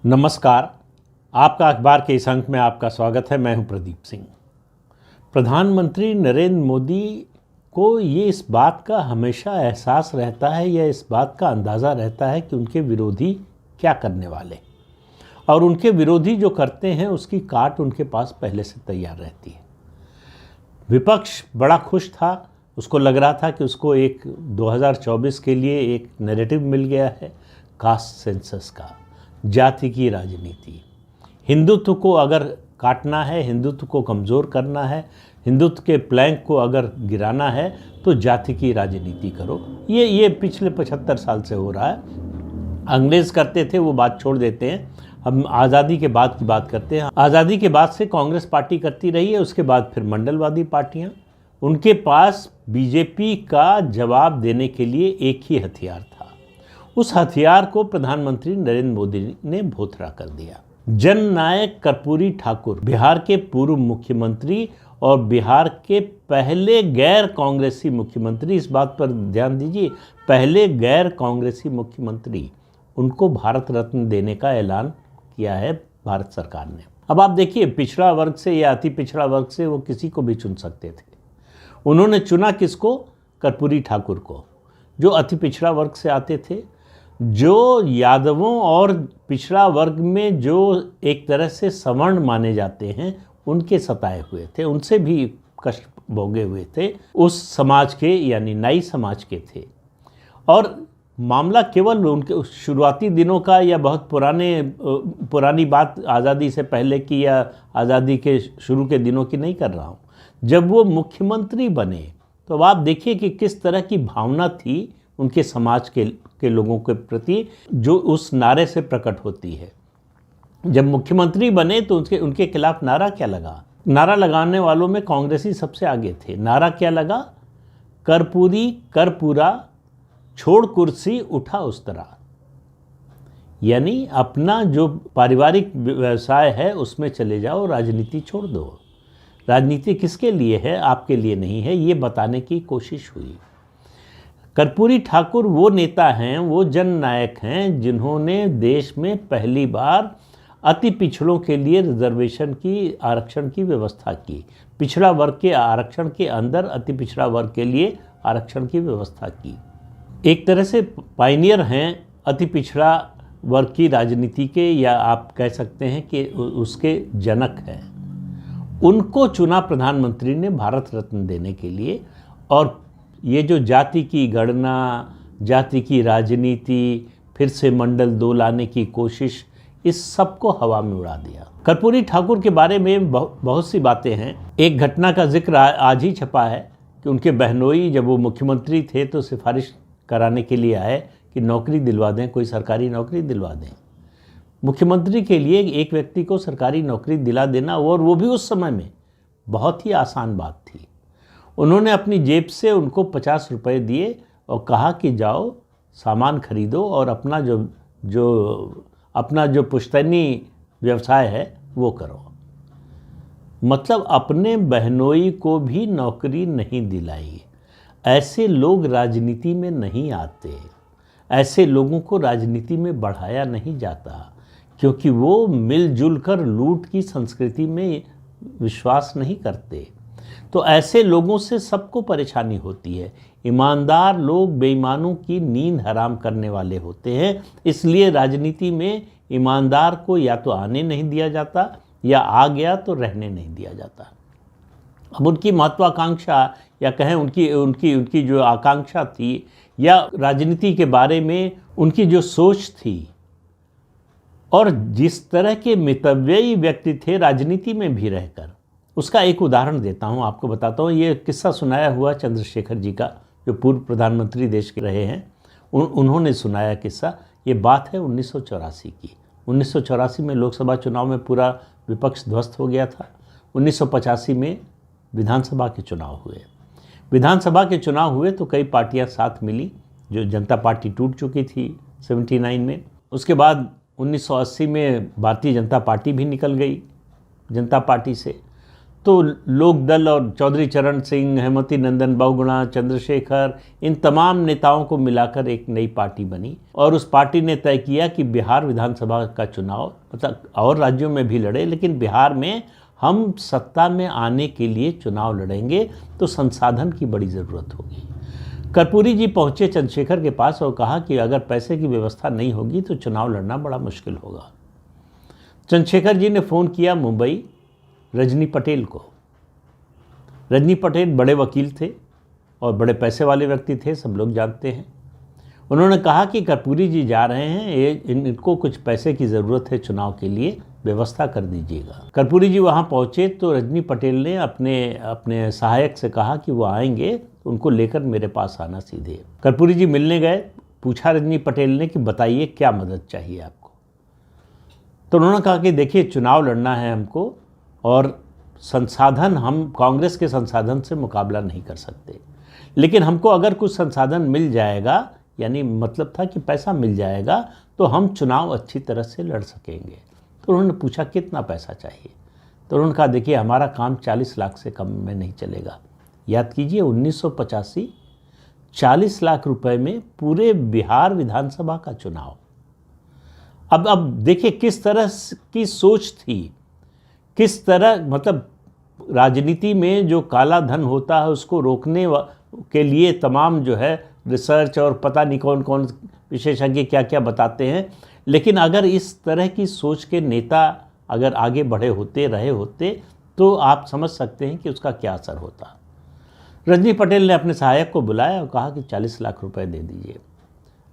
नमस्कार। आपका अखबार के इस अंक में आपका स्वागत है। मैं हूं प्रदीप सिंह। प्रधानमंत्री नरेंद्र मोदी को ये इस बात का हमेशा एहसास रहता है या इस बात का अंदाज़ा रहता है कि उनके विरोधी क्या करने वाले, और उनके विरोधी जो करते हैं उसकी काट उनके पास पहले से तैयार रहती है। विपक्ष बड़ा खुश था, उसको लग रहा था कि उसको एक 2024 के लिए एक नैरेटिव मिल गया है कास्ट सेंसस का, जाति की राजनीति। हिंदुत्व को अगर काटना है, हिंदुत्व को कमज़ोर करना है, हिंदुत्व के प्लैंक को अगर गिराना है तो जाति की राजनीति करो। ये पिछले 75 साल से हो रहा है। अंग्रेज़ करते थे, वो बात छोड़ देते हैं। हम आज़ादी के बाद की बात करते हैं। आज़ादी के बाद से कांग्रेस पार्टी करती रही है, उसके बाद फिर मंडलवादी पार्टियां। उनके पास बीजेपी का जवाब देने के लिए एक ही हथियार था। उस हथियार को प्रधानमंत्री नरेंद्र मोदी ने भोथरा कर दिया। जननायक कर्पूरी ठाकुर, बिहार के पूर्व मुख्यमंत्री और बिहार के पहले गैर कांग्रेसी मुख्यमंत्री, इस बात पर ध्यान दीजिए, पहले गैर कांग्रेसी मुख्यमंत्री, उनको भारत रत्न देने का ऐलान किया है भारत सरकार ने। अब आप देखिए, पिछड़ा वर्ग से या अति पिछड़ा वर्ग से वो किसी को भी चुन सकते थे। उन्होंने चुना किसको? कर्पूरी ठाकुर को, जो अति पिछड़ा वर्ग से आते थे, जो यादवों और पिछड़ा वर्ग में जो एक तरह से सवर्ण माने जाते हैं उनके सताए हुए थे, उनसे भी कष्ट भोगे हुए थे, उस समाज के यानी नाई समाज के थे। और मामला केवल उनके शुरुआती दिनों का या बहुत पुरानी बात आज़ादी से पहले की या आज़ादी के शुरू के दिनों की नहीं कर रहा हूँ। जब वो मुख्यमंत्री बने तो अब आप देखिए कि किस तरह की भावना थी उनके समाज के लोगों के प्रति, जो उस नारे से प्रकट होती है। जब मुख्यमंत्री बने तो उनके खिलाफ नारा क्या लगा? नारा लगाने वालों में कांग्रेसी सबसे आगे थे। नारा क्या लगा? कर्पूरी कर पूरा, छोड़ कुर्सी उठा उस तरह। यानी अपना जो पारिवारिक व्यवसाय है उसमें चले जाओ, राजनीति छोड़ दो। राजनीति किसके लिए है? आपके लिए नहीं है, ये बताने की कोशिश हुई। कर्पूरी ठाकुर वो नेता हैं, वो जननायक हैं जिन्होंने देश में पहली बार अति पिछड़ों के लिए रिजर्वेशन की, आरक्षण की व्यवस्था की। पिछड़ा वर्ग के आरक्षण के अंदर अति पिछड़ा वर्ग के लिए आरक्षण की व्यवस्था की। एक तरह से पायनियर हैं अति पिछड़ा वर्ग की राजनीति के, या आप कह सकते हैं कि उसके जनक हैं। उनको चुना प्रधानमंत्री ने भारत रत्न देने के लिए। और ये जो जाति की गणना, जाति की राजनीति, फिर से मंडल 2 लाने की कोशिश, इस सब को हवा में उड़ा दिया। कर्पूरी ठाकुर के बारे में बहुत सी बातें हैं। एक घटना का जिक्र आज ही छपा है कि उनके बहनोई जब वो मुख्यमंत्री थे तो सिफारिश कराने के लिए आए कि नौकरी दिलवा दें, कोई सरकारी नौकरी दिलवा दें। मुख्यमंत्री के लिए एक व्यक्ति को सरकारी नौकरी दिला देना, और वो भी उस समय में, बहुत ही आसान बात थी। उन्होंने अपनी जेब से उनको 50 रुपये दिए और कहा कि जाओ सामान खरीदो और अपना जो पुश्तैनी व्यवसाय है वो करो। मतलब अपने बहनोई को भी नौकरी नहीं दिलाई। ऐसे लोग राजनीति में नहीं आते, ऐसे लोगों को राजनीति में बढ़ाया नहीं जाता, क्योंकि वो मिलजुल कर लूट की संस्कृति में विश्वास नहीं करते। तो ऐसे लोगों से सबको परेशानी होती है। ईमानदार लोग बेईमानों की नींद हराम करने वाले होते हैं, इसलिए राजनीति में ईमानदार को या तो आने नहीं दिया जाता, या आ गया तो रहने नहीं दिया जाता। अब उनकी महत्वाकांक्षा, या कहें उनकी जो आकांक्षा थी, या राजनीति के बारे में उनकी जो सोच थी, और जिस तरह के मितव्ययी व्यक्ति थे राजनीति में भी रहकर, उसका एक उदाहरण देता हूँ, आपको बताता हूँ। ये किस्सा सुनाया हुआ चंद्रशेखर जी का, जो पूर्व प्रधानमंत्री देश के रहे हैं। उन्होंने सुनाया किस्सा। ये बात है 1984 की। 1984 में लोकसभा चुनाव में पूरा विपक्ष ध्वस्त हो गया था। 1985 में विधानसभा के चुनाव हुए। विधानसभा के चुनाव हुए तो कई पार्टियां साथ मिली। जो जनता पार्टी टूट चुकी थी 79 में। उसके बाद 1980 में भारतीय जनता पार्टी भी निकल गई जनता पार्टी से। तो लोक दल और चौधरी चरण सिंह, हेमवती नंदन बहुगुणा, चंद्रशेखर, इन तमाम नेताओं को मिलाकर एक नई पार्टी बनी और उस पार्टी ने तय किया कि बिहार विधानसभा का चुनाव, मतलब और राज्यों में भी लड़े, लेकिन बिहार में हम सत्ता में आने के लिए चुनाव लड़ेंगे तो संसाधन की बड़ी ज़रूरत होगी। कर्पूरी जी पहुँचे चंद्रशेखर के पास और कहा कि अगर पैसे की व्यवस्था नहीं होगी तो चुनाव लड़ना बड़ा मुश्किल होगा। चंद्रशेखर जी ने फ़ोन किया मुंबई रजनी पटेल को। रजनी पटेल बड़े वकील थे और बड़े पैसे वाले व्यक्ति थे, सब लोग जानते हैं। उन्होंने कहा कि कर्पूरी जी जा रहे हैं, इनको कुछ पैसे की ज़रूरत है चुनाव के लिए, व्यवस्था कर दीजिएगा। कर्पूरी जी वहाँ पहुँचे तो रजनी पटेल ने अपने सहायक से कहा कि वो आएंगे, उनको लेकर मेरे पास आना सीधे। कर्पूरी जी मिलने गए, पूछा रजनी पटेल ने कि बताइए क्या मदद चाहिए आपको। तो उन्होंने कहा कि देखिए चुनाव लड़ना है हमको और संसाधन, हम कांग्रेस के संसाधन से मुकाबला नहीं कर सकते, लेकिन हमको अगर कुछ संसाधन मिल जाएगा, यानी मतलब था कि पैसा मिल जाएगा तो हम चुनाव अच्छी तरह से लड़ सकेंगे। तो उन्होंने पूछा कितना पैसा चाहिए। तो उन्होंने कहा देखिए हमारा काम 40 लाख से कम में नहीं चलेगा। याद कीजिए 1985 40 लाख रुपए में पूरे बिहार विधानसभा का चुनाव। अब देखिए किस तरह की सोच थी, किस तरह, मतलब राजनीति में जो काला धन होता है उसको रोकने के लिए तमाम जो है रिसर्च और पता नहीं कौन कौन विशेषज्ञ क्या क्या बताते हैं, लेकिन अगर इस तरह की सोच के नेता अगर आगे बढ़े होते, रहे होते, तो आप समझ सकते हैं कि उसका क्या असर होता। रजनी पटेल ने अपने सहायक को बुलाया और कहा कि 40 लाख रुपए दे दीजिए।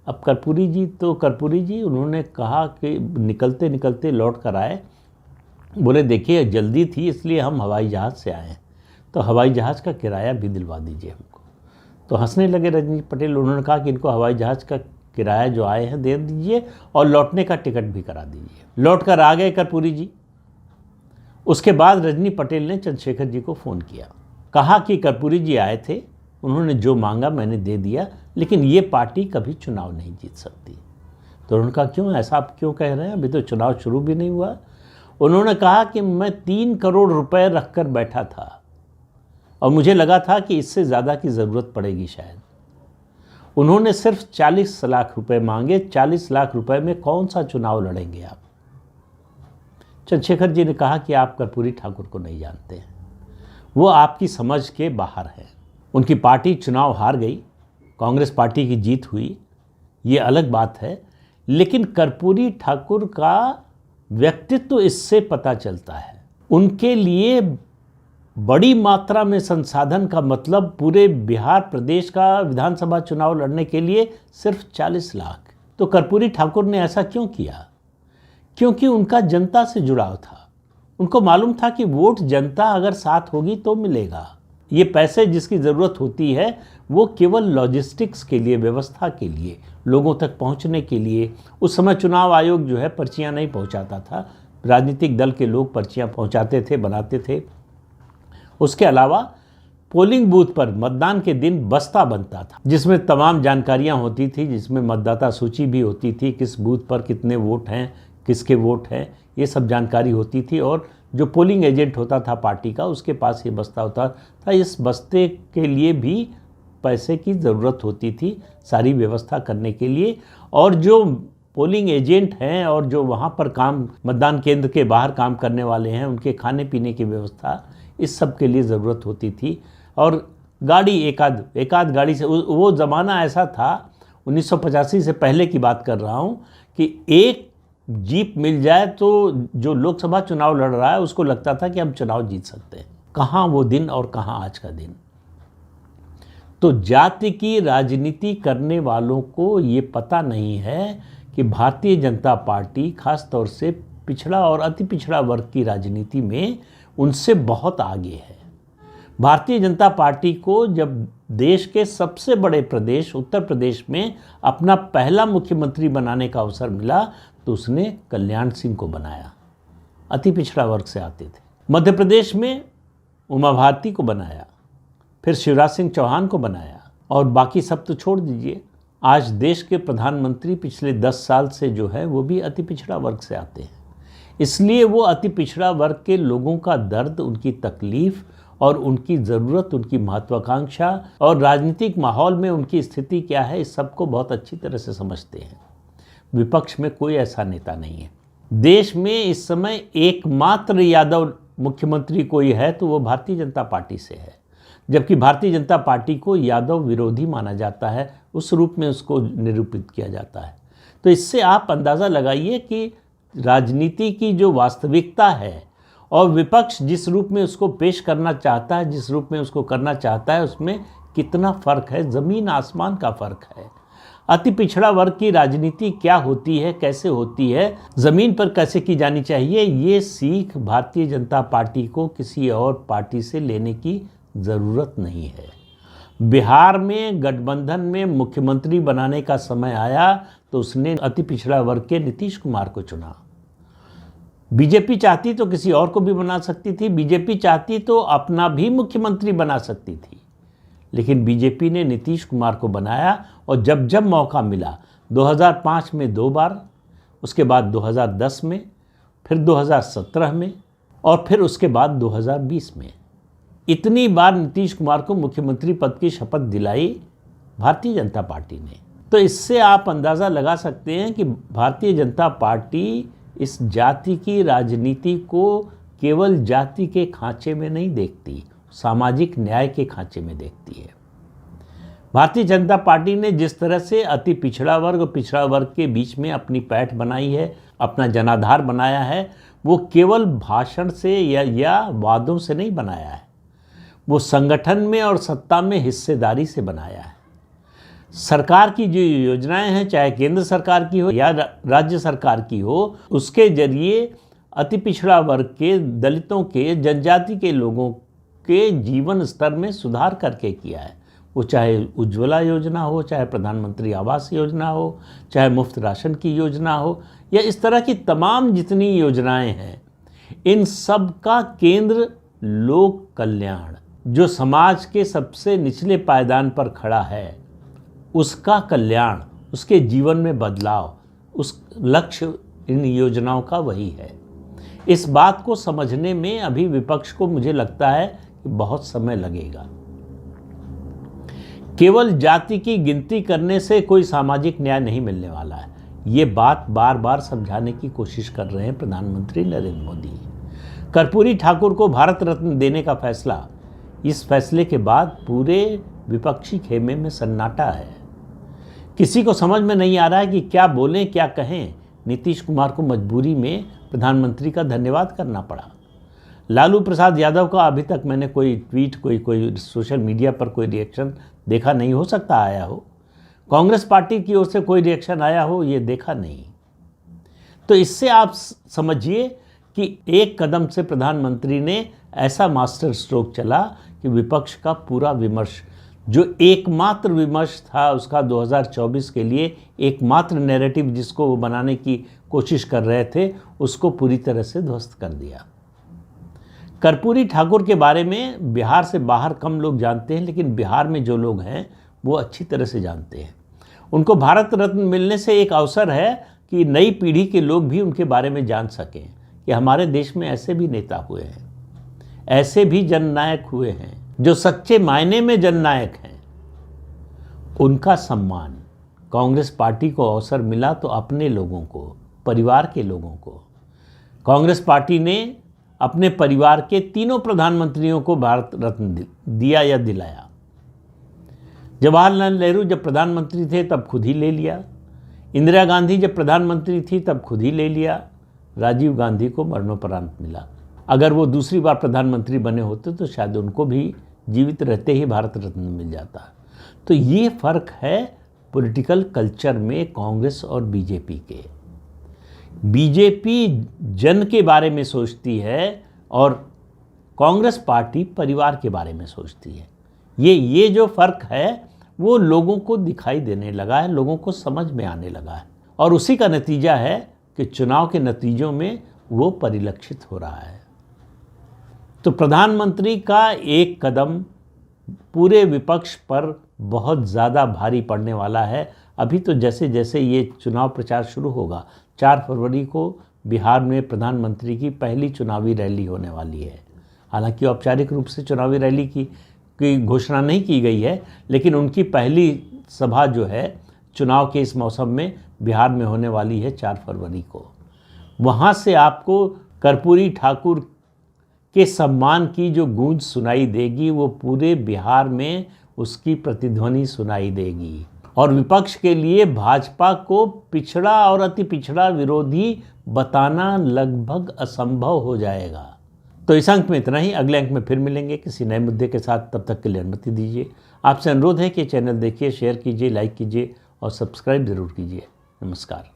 अब कर्पूरी जी उन्होंने कहा कि निकलते निकलते लौट कर आए, बोले देखिए जल्दी थी इसलिए हम हवाई जहाज़ से आए हैं, तो हवाई जहाज़ का किराया भी दिलवा दीजिए हमको। तो हंसने लगे रजनी पटेल। उन्होंने कहा कि इनको हवाई जहाज़ का किराया जो आए हैं दे दीजिए और लौटने का टिकट भी करा दीजिए। लौट कर आ गए कर्पूरी जी। उसके बाद रजनी पटेल ने चंद्रशेखर जी को फ़ोन किया, कहा कि कर्पूरी जी आए थे, उन्होंने जो मांगा मैंने दे दिया, लेकिन ये पार्टी कभी चुनाव नहीं जीत सकती। तो उन्होंने कहा क्यों, ऐसा आप क्यों कह रहे हैं, अभी तो चुनाव शुरू भी नहीं हुआ। उन्होंने कहा कि मैं 3 करोड़ रुपए रख कर बैठा था और मुझे लगा था कि इससे ज़्यादा की ज़रूरत पड़ेगी शायद। उन्होंने सिर्फ 40 लाख रुपए मांगे। 40 लाख रुपए में कौन सा चुनाव लड़ेंगे आप। चंद्रशेखर जी ने कहा कि आप कर्पूरी ठाकुर को नहीं जानते हैं, वो आपकी समझ के बाहर है। उनकी पार्टी चुनाव हार गई, कांग्रेस पार्टी की जीत हुई, ये अलग बात है, लेकिन कर्पूरी ठाकुर का व्यक्तित्व इससे पता चलता है। उनके लिए बड़ी मात्रा में संसाधन का मतलब पूरे बिहार प्रदेश का विधानसभा चुनाव लड़ने के लिए सिर्फ 40 लाख। तो कर्पूरी ठाकुर ने ऐसा क्यों किया? क्योंकि उनका जनता से जुड़ाव था। उनको मालूम था कि वोट जनता अगर साथ होगी तो मिलेगा। ये पैसे जिसकी ज़रूरत होती है वो केवल लॉजिस्टिक्स के लिए, व्यवस्था के लिए, लोगों तक पहुंचने के लिए। उस समय चुनाव आयोग जो है पर्चियां नहीं पहुंचाता था, राजनीतिक दल के लोग पर्चियां पहुंचाते थे, बनाते थे। उसके अलावा पोलिंग बूथ पर मतदान के दिन बस्ता बनता था जिसमें तमाम जानकारियां होती थी, जिसमें मतदाता सूची भी होती थी, किस बूथ पर कितने वोट हैं, किसके वोट हैं, ये सब जानकारी होती थी। और जो पोलिंग एजेंट होता था पार्टी का, उसके पास ये बस्ता होता था। इस बस्ते के लिए भी पैसे की ज़रूरत होती थी सारी व्यवस्था करने के लिए। और जो पोलिंग एजेंट हैं और जो वहाँ पर काम, मतदान केंद्र के बाहर काम करने वाले हैं, उनके खाने पीने की व्यवस्था, इस सब के लिए ज़रूरत होती थी। और गाड़ी एक आध गाड़ी से, वो ज़माना ऐसा था, 1985 से पहले की बात कर रहा हूँ, कि एक जीप मिल जाए तो जो लोकसभा चुनाव लड़ रहा है उसको लगता था कि हम चुनाव जीत सकते हैं। कहाँ वो दिन और कहाँ आज का दिन। तो जाति की राजनीति करने वालों को ये पता नहीं है कि भारतीय जनता पार्टी खास तौर से पिछड़ा और अति पिछड़ा वर्ग की राजनीति में उनसे बहुत आगे है। भारतीय जनता पार्टी को जब देश के सबसे बड़े प्रदेश उत्तर प्रदेश में अपना पहला मुख्यमंत्री बनाने का अवसर मिला तो उसने कल्याण सिंह को बनाया, अति पिछड़ा वर्ग से आते थे। मध्य प्रदेश में उमा भारती को बनाया, फिर शिवराज सिंह चौहान को बनाया, और बाकी सब तो छोड़ दीजिए। आज देश के प्रधानमंत्री पिछले 10 साल से जो है वो भी अति पिछड़ा वर्ग से आते हैं। इसलिए वो अति पिछड़ा वर्ग के लोगों का दर्द, उनकी तकलीफ और उनकी ज़रूरत, उनकी महत्वाकांक्षा और राजनीतिक माहौल में उनकी स्थिति क्या है, इस सबको बहुत अच्छी तरह से समझते हैं। विपक्ष में कोई ऐसा नेता नहीं है। देश में इस समय एकमात्र यादव मुख्यमंत्री कोई है तो वो भारतीय जनता पार्टी से है, जबकि भारतीय जनता पार्टी को यादव विरोधी माना जाता है, उस रूप में उसको निरूपित किया जाता है। तो इससे आप अंदाज़ा लगाइए कि राजनीति की जो वास्तविकता है और विपक्ष जिस रूप में उसको पेश करना चाहता है, जिस रूप में उसको करना चाहता है, उसमें कितना फ़र्क है, ज़मीन आसमान का फ़र्क है। अति पिछड़ा वर्ग की राजनीति क्या होती है, कैसे होती है, ज़मीन पर कैसे की जानी चाहिए, ये सीख भारतीय जनता पार्टी को किसी और पार्टी से लेने की ज़रूरत नहीं है। बिहार में गठबंधन में मुख्यमंत्री बनाने का समय आया तो उसने अति पिछड़ा वर्ग के नीतीश कुमार को चुना। बीजेपी चाहती तो किसी और को भी बना सकती थी, बीजेपी चाहती तो अपना भी मुख्यमंत्री बना सकती थी, लेकिन बीजेपी ने नीतीश कुमार को बनाया। और जब जब मौका मिला, 2005 में 2 बार, उसके बाद 2010 में, फिर 2017 में और फिर उसके बाद 2020 में, इतनी बार नीतीश कुमार को मुख्यमंत्री पद की शपथ दिलाई भारतीय जनता पार्टी ने। तो इससे आप अंदाज़ा लगा सकते हैं कि भारतीय जनता पार्टी इस जाति की राजनीति को केवल जाति के खांचे में नहीं देखती, सामाजिक न्याय के खांचे में देखती है। भारतीय जनता पार्टी ने जिस तरह से अति पिछड़ा वर्ग और पिछड़ा वर्ग के बीच में अपनी पैठ बनाई है, अपना जनाधार बनाया है, वो केवल भाषण से या वादों से नहीं बनाया है, वो संगठन में और सत्ता में हिस्सेदारी से बनाया है। सरकार की जो योजनाएं हैं, चाहे केंद्र सरकार की हो या राज्य सरकार की हो, उसके जरिए अति पिछड़ा वर्ग के, दलितों के, जनजाति के लोगों के जीवन स्तर में सुधार करके किया है। वो चाहे उज्ज्वला योजना हो, चाहे प्रधानमंत्री आवास योजना हो, चाहे मुफ्त राशन की योजना हो, या इस तरह की तमाम जितनी योजनाएं हैं, इन सब का केंद्र लोक कल्याण, जो समाज के सबसे निचले पायदान पर खड़ा है, उसका कल्याण, उसके जीवन में बदलाव, उस लक्ष्य इन योजनाओं का वही है। इस बात को समझने में अभी विपक्ष को मुझे लगता है कि बहुत समय लगेगा। केवल जाति की गिनती करने से कोई सामाजिक न्याय नहीं मिलने वाला है। ये बात बार बार समझाने की कोशिश कर रहे हैं प्रधानमंत्री नरेंद्र मोदी। कर्पूरी ठाकुर को भारत रत्न देने का फैसला, इस फैसले के बाद पूरे विपक्षी खेमे में सन्नाटा है। किसी को समझ में नहीं आ रहा है कि क्या बोलें, क्या कहें। नीतीश कुमार को मजबूरी में प्रधानमंत्री का धन्यवाद करना पड़ा। लालू प्रसाद यादव का अभी तक मैंने कोई ट्वीट, कोई सोशल मीडिया पर कोई रिएक्शन देखा नहीं, हो सकता आया हो। कांग्रेस पार्टी की ओर से कोई रिएक्शन आया हो, ये देखा नहीं। तो इससे आप समझिए कि एक कदम से प्रधानमंत्री ने ऐसा मास्टर स्ट्रोक चला कि विपक्ष का पूरा विमर्श, जो एकमात्र विमर्श था उसका 2024 के लिए एकमात्र नैरेटिव जिसको वो बनाने की कोशिश कर रहे थे, उसको पूरी तरह से ध्वस्त कर दिया। कर्पूरी ठाकुर के बारे में बिहार से बाहर कम लोग जानते हैं, लेकिन बिहार में जो लोग हैं वो अच्छी तरह से जानते हैं। उनको भारत रत्न मिलने से एक अवसर है कि नई पीढ़ी के लोग भी उनके बारे में जान सकें कि हमारे देश में ऐसे भी नेता हुए हैं, ऐसे भी जननायक हुए हैं, जो सच्चे मायने में जननायक हैं। उनका सम्मान कांग्रेस पार्टी को अवसर मिला तो अपने लोगों को, परिवार के लोगों को, कांग्रेस पार्टी ने अपने परिवार के 3 प्रधानमंत्रियों को भारत रत्न दिया या दिलाया। जवाहरलाल नेहरू जब प्रधानमंत्री थे तब खुद ही ले लिया, इंदिरा गांधी जब प्रधानमंत्री थी तब खुद ही ले लिया, राजीव गांधी को मरणोपरांत मिला। अगर वो दूसरी बार प्रधानमंत्री बने होते तो शायद उनको भी जीवित रहते ही भारत रत्न मिल जाता। तो ये फ़र्क है पॉलिटिकल कल्चर में कांग्रेस और बीजेपी के। बीजेपी जन के बारे में सोचती है और कांग्रेस पार्टी परिवार के बारे में सोचती है। ये जो फ़र्क है वो लोगों को दिखाई देने लगा है, लोगों को समझ में आने लगा है, और उसी का नतीजा है कि चुनाव के नतीजों में वो परिलक्षित हो रहा है। तो प्रधानमंत्री का एक कदम पूरे विपक्ष पर बहुत ज़्यादा भारी पड़ने वाला है। अभी तो जैसे जैसे ये चुनाव प्रचार शुरू होगा, 4 फरवरी को बिहार में प्रधानमंत्री की पहली चुनावी रैली होने वाली है। हालांकि औपचारिक रूप से चुनावी रैली की घोषणा नहीं की गई है, लेकिन उनकी पहली सभा जो है चुनाव के इस मौसम में बिहार में होने वाली है 4 फरवरी को। वहाँ से आपको कर्पूरी ठाकुर के सम्मान की जो गूंज सुनाई देगी वो पूरे बिहार में उसकी प्रतिध्वनि सुनाई देगी और विपक्ष के लिए भाजपा को पिछड़ा और अति पिछड़ा विरोधी बताना लगभग असंभव हो जाएगा। तो इस अंक में इतना ही। अगले अंक में फिर मिलेंगे किसी नए मुद्दे के साथ। तब तक के लिए अनुमति दीजिए। आपसे अनुरोध है कि चैनल देखिए, शेयर कीजिए, लाइक कीजिए और सब्सक्राइब ज़रूर कीजिए। नमस्कार।